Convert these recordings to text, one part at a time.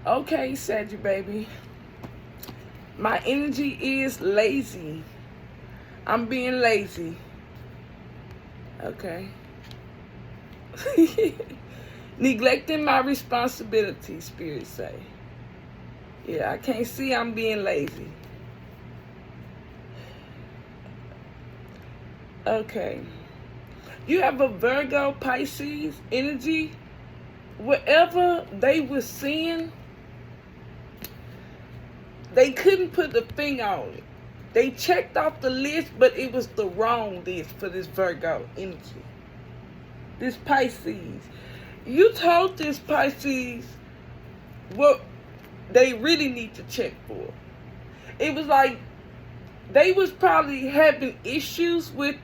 Okay, Sagittarius baby. My energy is lazy. I'm being lazy. Okay. Neglecting my responsibilities, Spirit say. Yeah, I can't see I'm being lazy. Okay. You have a Virgo, Pisces energy. Whatever they were seeing, they couldn't put the finger on it. They checked off the list, but it was the wrong list for this Virgo energy. This Pisces. You told this Pisces what they really need to check for. It was like they was probably having issues with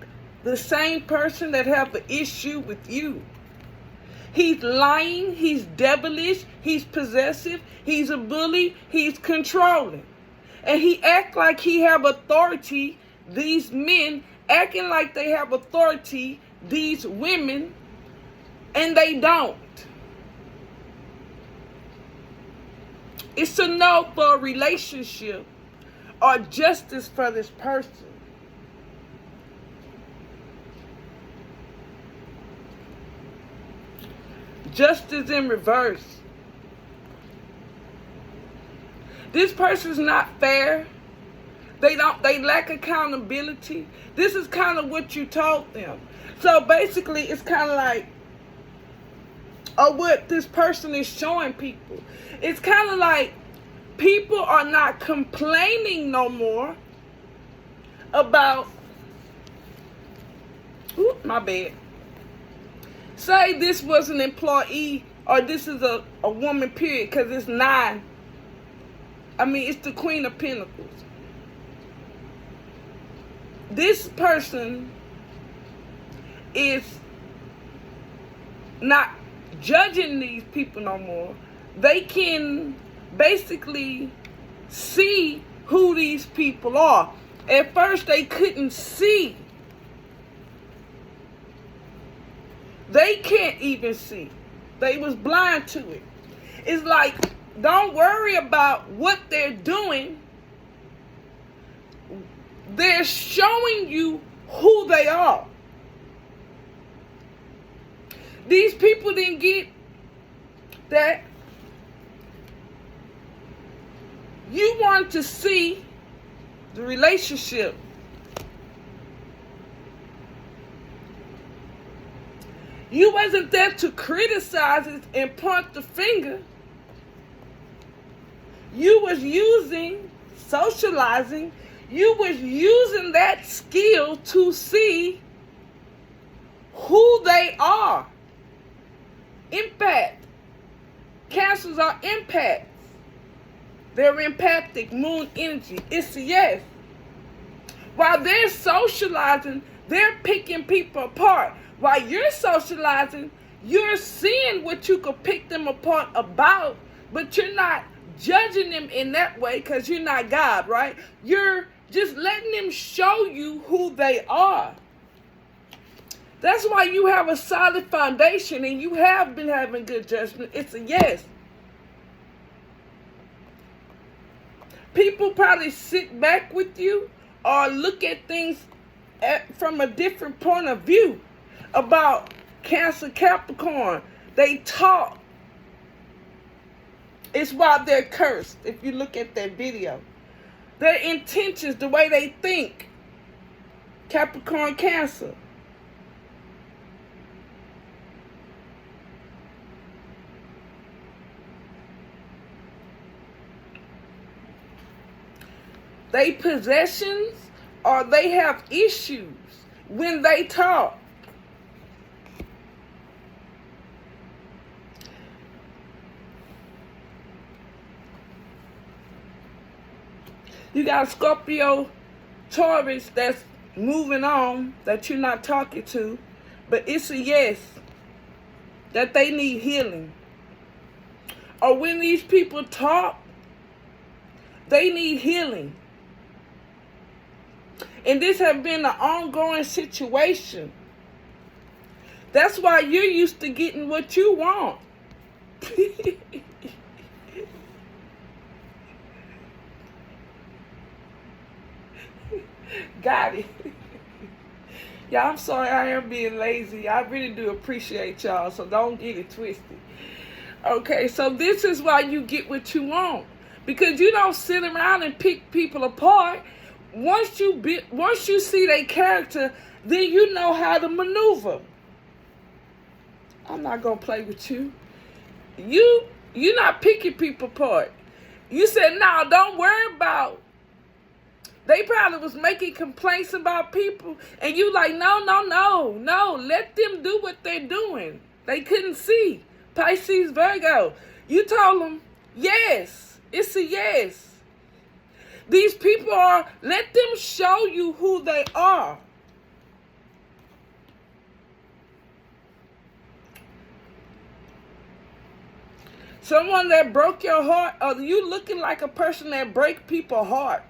the same person that have an issue with you. He's lying, he's devilish, he's possessive, he's a bully, he's controlling. And he act like he have authority, these men acting like they have authority, these women, and they don't. It's a no for a relationship or justice for this person. Justice in reverse. This person's not fair. They lack accountability. This is kind of what you told them. So basically it's kind of like, or what this person is showing people. It's kind of like people are not complaining no more about, my bad. Say this was an employee or this is a woman, period, because it's 9. I mean, it's the Queen of Pentacles. This person is not judging these people no more. They can basically see who these people are. At first, they couldn't see. They can't even see. They was blind to it. It's like, don't worry about what they're doing. They're showing you who they are. These people didn't get that you want to see the relationship. You wasn't there to criticize it and point the finger. You was socializing. You was using that skill to see who they are. Impact. Cancers are empaths. They're empathic, moon energy. It's a yes. While they're socializing, they're picking people apart. While you're socializing, you're seeing what you could pick them apart about, but you're not judging them in that way because you're not God, right? You're just letting them show you who they are. That's why you have a solid foundation and you have been having good judgment. It's a yes. People probably sit back with you or look at things from a different point of view about Cancer, Capricorn. They talk. It's why they're cursed, if you look at that video. Their intentions, the way they think. Capricorn, Cancer. They possessions or they have issues when they talk. You got Scorpio, Taurus that's moving on, that you're not talking to, but it's a yes, that they need healing. Or when these people talk, they need healing. And this has been an ongoing situation. That's why you're used to getting what you want. Got it. Yeah, I'm sorry I am being lazy. I really do appreciate y'all, so don't get it twisted. Okay, so this is why you get what you want. Because you don't sit around and pick people apart. Once you see their character, then you know how to maneuver. I'm not gonna play with you. You're not picking people apart. You said, no, don't worry about. They probably was making complaints about people, and you like, no, let them do what they're doing. They couldn't see. Pisces, Virgo. You told them, yes, it's a yes. These people are, let them show you who they are. Someone that broke your heart, or you looking like a person that break people's heart.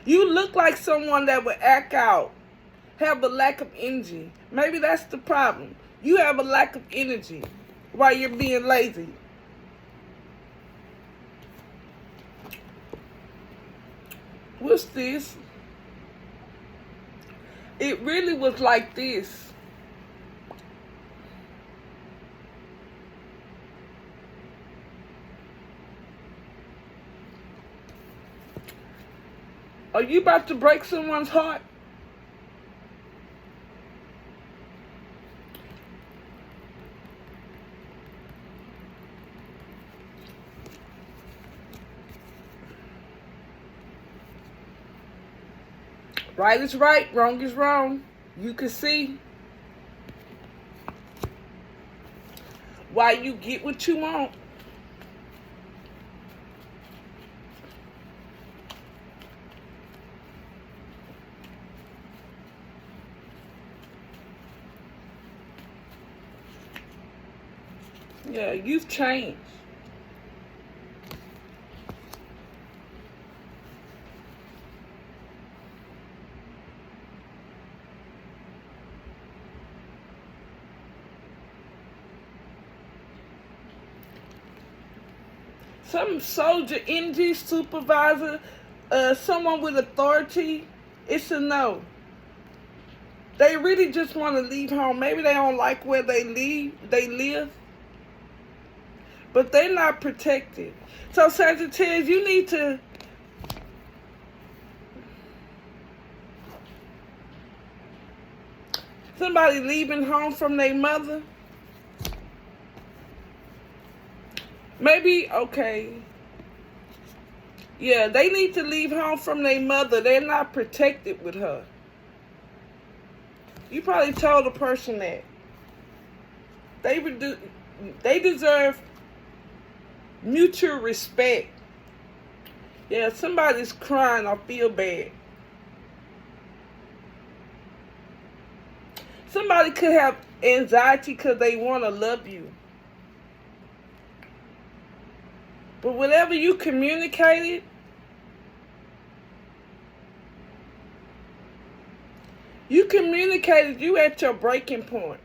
You look like someone that would act out, have a lack of energy. Maybe that's the problem. You have a lack of energy while you're being lazy. What's this? It really was like this. Are you about to break someone's heart? Right is right, wrong is wrong. You can see why you get what you want. Yeah, you've changed. Some soldier energy, supervisor, someone with authority, it's a no. They really just want to leave home. Maybe they don't like where they live. But they're not protected. So Sagittarius, you need to somebody leaving home from their mother. Maybe, okay. Yeah, they need to leave home from their mother. They're not protected with her. You probably told the person that. They deserve mutual respect. Yeah, somebody's crying. I feel bad. Somebody could have anxiety because they want to love you. But whatever you communicated, you at your breaking point.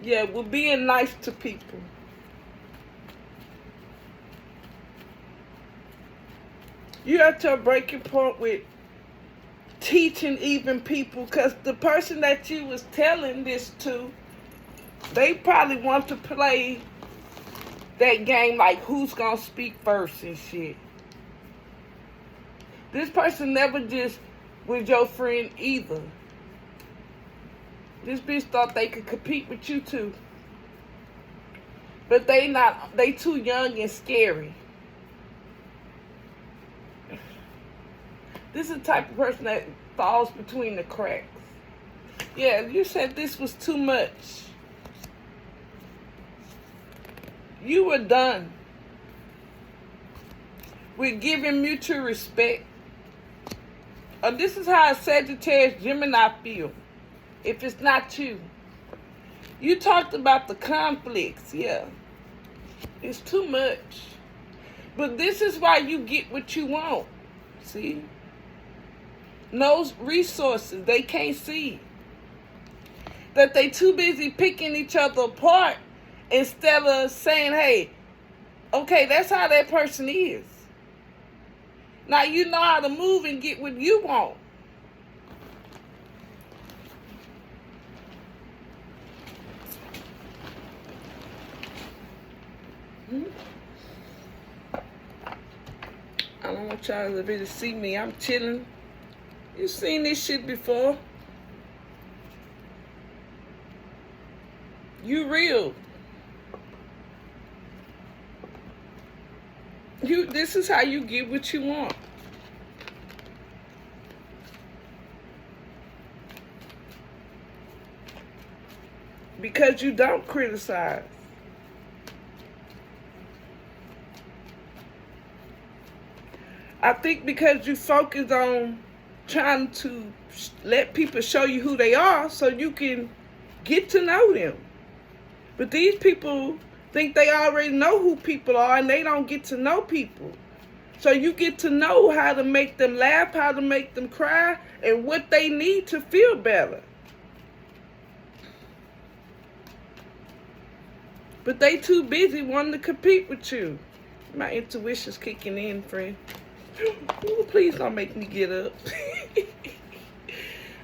Yeah, we're being nice to people. You're at your breaking point with teaching even people, because the person that you was telling this to, they probably want to play that game like who's gonna speak first and shit. This person never just was your friend either. This bitch thought they could compete with you too. But they too young and scary. This is the type of person that falls between the cracks. Yeah, you said this was too much. You were done with giving mutual respect. This is how a Sagittarius Gemini feel. If it's not you. You talked about the conflicts, yeah. It's too much. But this is why you get what you want. See? no resources. They can't see. That they too busy picking each other apart instead of saying, hey, okay, that's how that person is. Now you know how to move and get what you want. I don't want y'all to really see me. I'm chilling. You seen this shit before. You real. This is how you get what you want. Because you don't criticize. I think because you focus on trying to let people show you who they are so you can get to know them. But these people think they already know who people are and they don't get to know people. So you get to know how to make them laugh, how to make them cry, and what they need to feel better. But they too busy wanting to compete with you. My intuition's kicking in, friend. Ooh, please don't make me get up.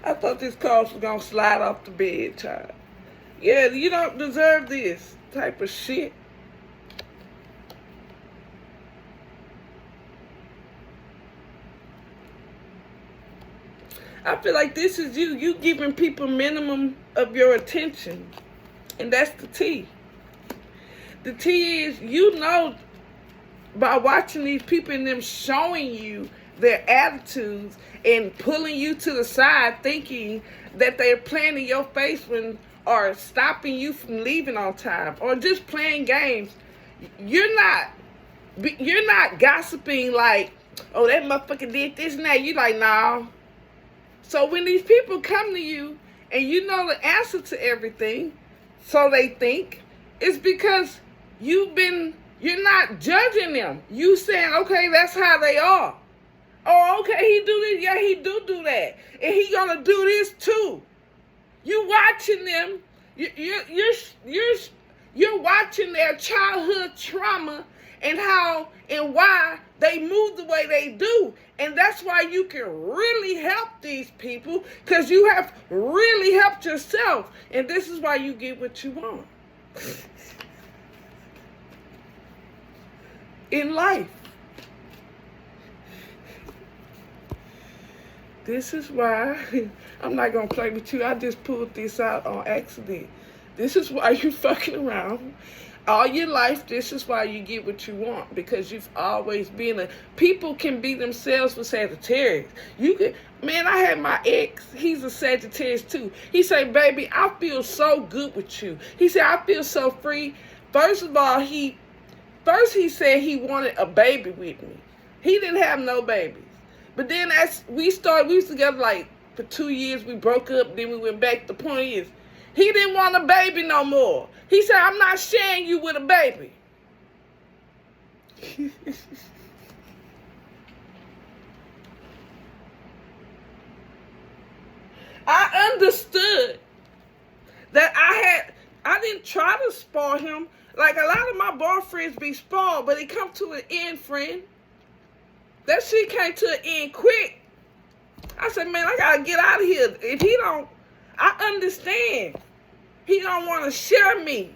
I thought this card was gonna slide off the bed, child. Yeah, you don't deserve this type of shit. I feel like this is you. You giving people minimum of your attention. And that's the T. The T is, you know, by watching these people and them showing you their attitudes and pulling you to the side thinking that they're playing in your face or stopping you from leaving on time or just playing games. You're not gossiping like, oh, that motherfucker did this and that. You like, nah. So when these people come to you and you know the answer to everything, so they think, it's because you're not judging them. You saying, okay, that's how they are. Oh, okay, he do this. Yeah, he do that. And he gonna do this too. You watching them. You're watching their childhood trauma and how and why they move the way they do. And that's why you can really help these people, because you have really helped yourself. And this is why you get what you want in life. This is why I'm not going to play with you. I just pulled this out on accident. This is why you fucking around all your life. This is why you get what you want, because you've always been people can be themselves with Sagittarius. Man, I had my ex, he's a Sagittarius too. He said, baby, I feel so good with you. He said, I feel so free. First of all, he said he wanted a baby with me. He didn't have no babies. But then as we was together like for 2 years, we broke up, then we went back. The point is, he didn't want a baby no more. He said, I'm not sharing you with a baby. I understood that I didn't try to spoil him. Like a lot of my boyfriends be spoiled, but it come to an end, friend. That shit came to an end quick. I said, man, I gotta get out of here. If he don't, I understand. He don't want to share me.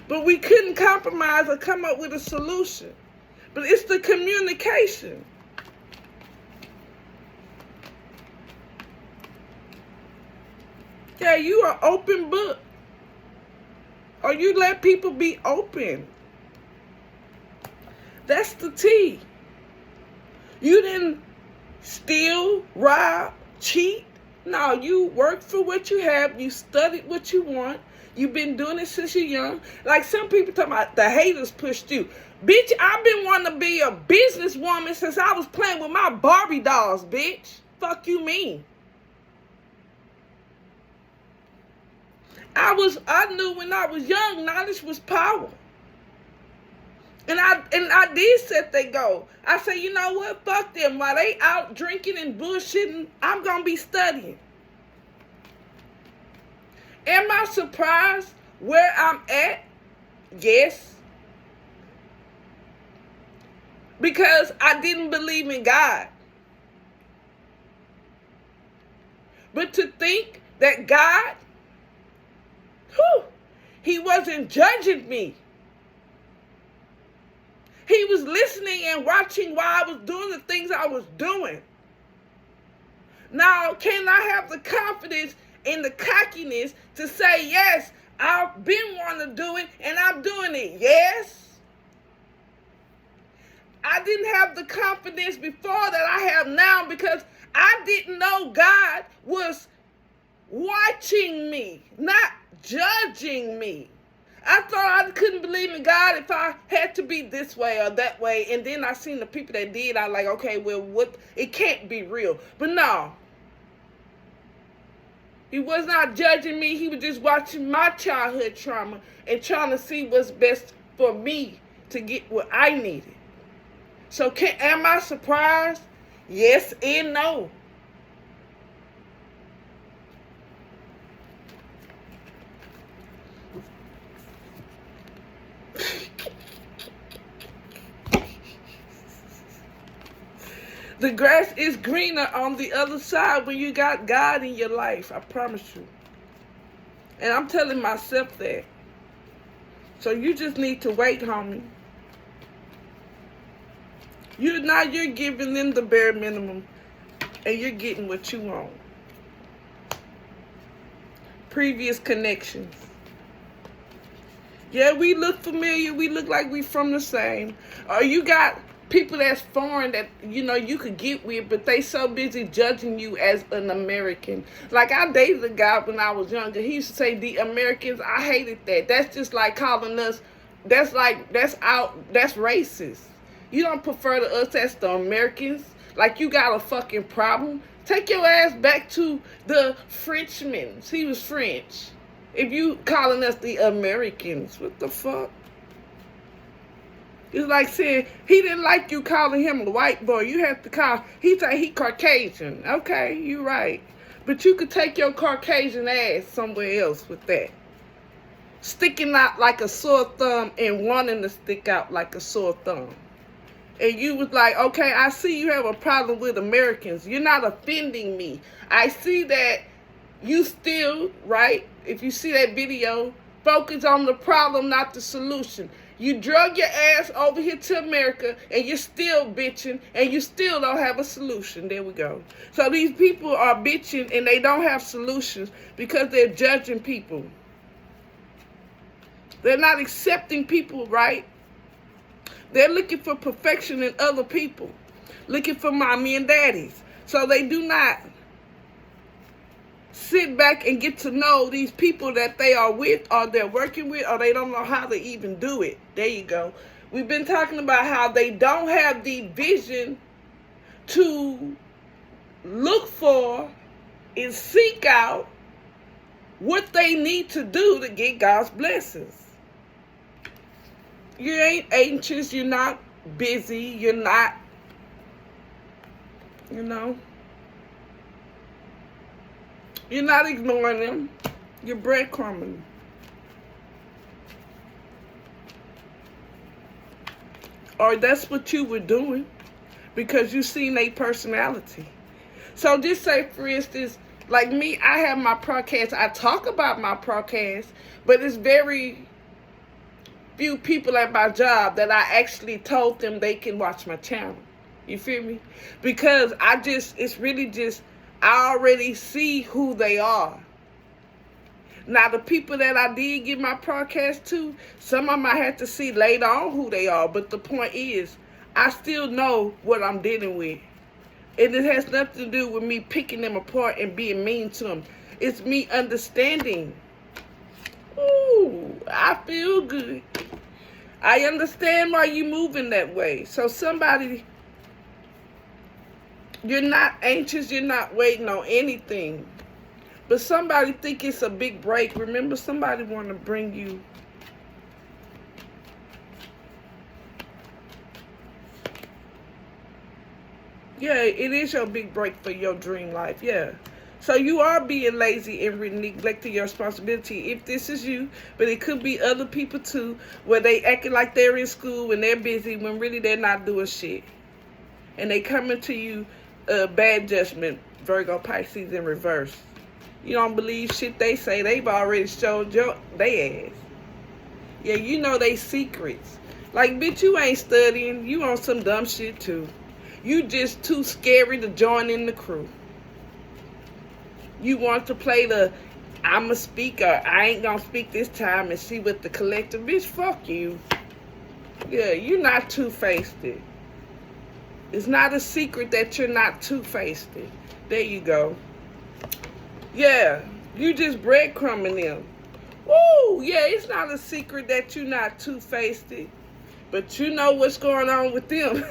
But we couldn't compromise or come up with a solution. But it's the communication. Yeah, you are open book. Or you let people be open. That's the T. You didn't steal, rob, cheat. No, you worked for what you have. You studied what you want. You've been doing it since you're young. Like some people talking about the haters pushed you. Bitch, I've been wanting to be a businesswoman since I was playing with my Barbie dolls, bitch. Fuck you mean? I knew when I was young, knowledge was power. And I did set they goal. I said, you know what? Fuck them. While they out drinking and bullshitting, I'm going to be studying. Am I surprised where I'm at? Yes. Because I didn't believe in God. But to think that God, he wasn't judging me. He was listening and watching while I was doing the things I was doing. Now, can I have the confidence and the cockiness to say, yes, I've been wanting to do it and I'm doing it? Yes. I didn't have the confidence before that I have now because I didn't know God was watching me, not judging me. I thought I couldn't believe in God if I had to be this way or that way. And then I seen the people that did. I like, okay, well, what? It can't be real. But no. He was not judging me. He was just watching my childhood trauma and trying to see what's best for me to get what I needed. So am I surprised? Yes and no. The grass is greener on the other side when you got God in your life. I promise you. And I'm telling myself that. So you just need to wait, homie. You're giving them the bare minimum. And you're getting what you want. Previous connections. Yeah, we look familiar. We look like we from the same. Or you got people that's foreign that, you could get with, but they so busy judging you as an American. Like, I dated a guy when I was younger. He used to say, the Americans, I hated that. That's just like calling us, that's racist. You don't prefer to us as the Americans? Like, you got a fucking problem? Take your ass back to the Frenchman. He was French. If you calling us the Americans, what the fuck? It's like saying he didn't like you calling him a white boy. You have to call, he say he Caucasian. Okay, you right. But you could take your Caucasian ass somewhere else with that. Sticking out like a sore thumb and wanting to stick out like a sore thumb. And you was like, okay, I see you have a problem with Americans. You're not offending me. I see that you still, right? If you see that video, focus on the problem, not the solution. You drug your ass over here to America, and you're still bitching, and you still don't have a solution. There we go. So these people are bitching, and they don't have solutions because they're judging people. They're not accepting people, right? They're looking for perfection in other people, looking for mommy and daddies. So they do not sit back and get to know these people that they are with or they're working with, or they don't know how to even do it. There you go. We've been talking about how they don't have the vision to look for and seek out what they need to do to get God's blessings. You ain't anxious, you're not busy, you're not, you're not ignoring them. You're breadcrumbing. Or that's what you were doing because you seen their personality. So just say, for instance, like me, I have my podcast. I talk about my podcast, but it's very few people at my job that I actually told them they can watch my channel. You feel me? Because it's really just, I already see who they are. Now, the people that I did give my podcast to, some of them I had to see later on who they are. But the point is, I still know what I'm dealing with. And it has nothing to do with me picking them apart and being mean to them. It's me understanding. Ooh, I feel good. I understand why you're moving that way. So somebody, you're not anxious, you're not waiting on anything. But somebody think it's a big break. Remember, somebody want to bring you Yeah, it is your big break for your dream life. Yeah. So you are being lazy and neglecting your responsibility if this is you, but it could be other people too, where they acting like they're in school and they're busy when really they're not doing shit. And they coming to you bad judgment, Virgo, Pisces in reverse. You don't believe shit they say, they've already showed they ass. Yeah, you know they secrets. Like, bitch, you ain't studying. You on some dumb shit too. You just too scary to join in the crew. You want to play the I'm a speaker, I ain't gonna speak this time and see what the collective. Bitch, fuck you. Yeah, you're not two-faced. It's not a secret that you're not two-faced. There you go. Yeah, you just breadcrumbing them. Woo, yeah, it's not a secret that you're not two-faced. But you know what's going on with them.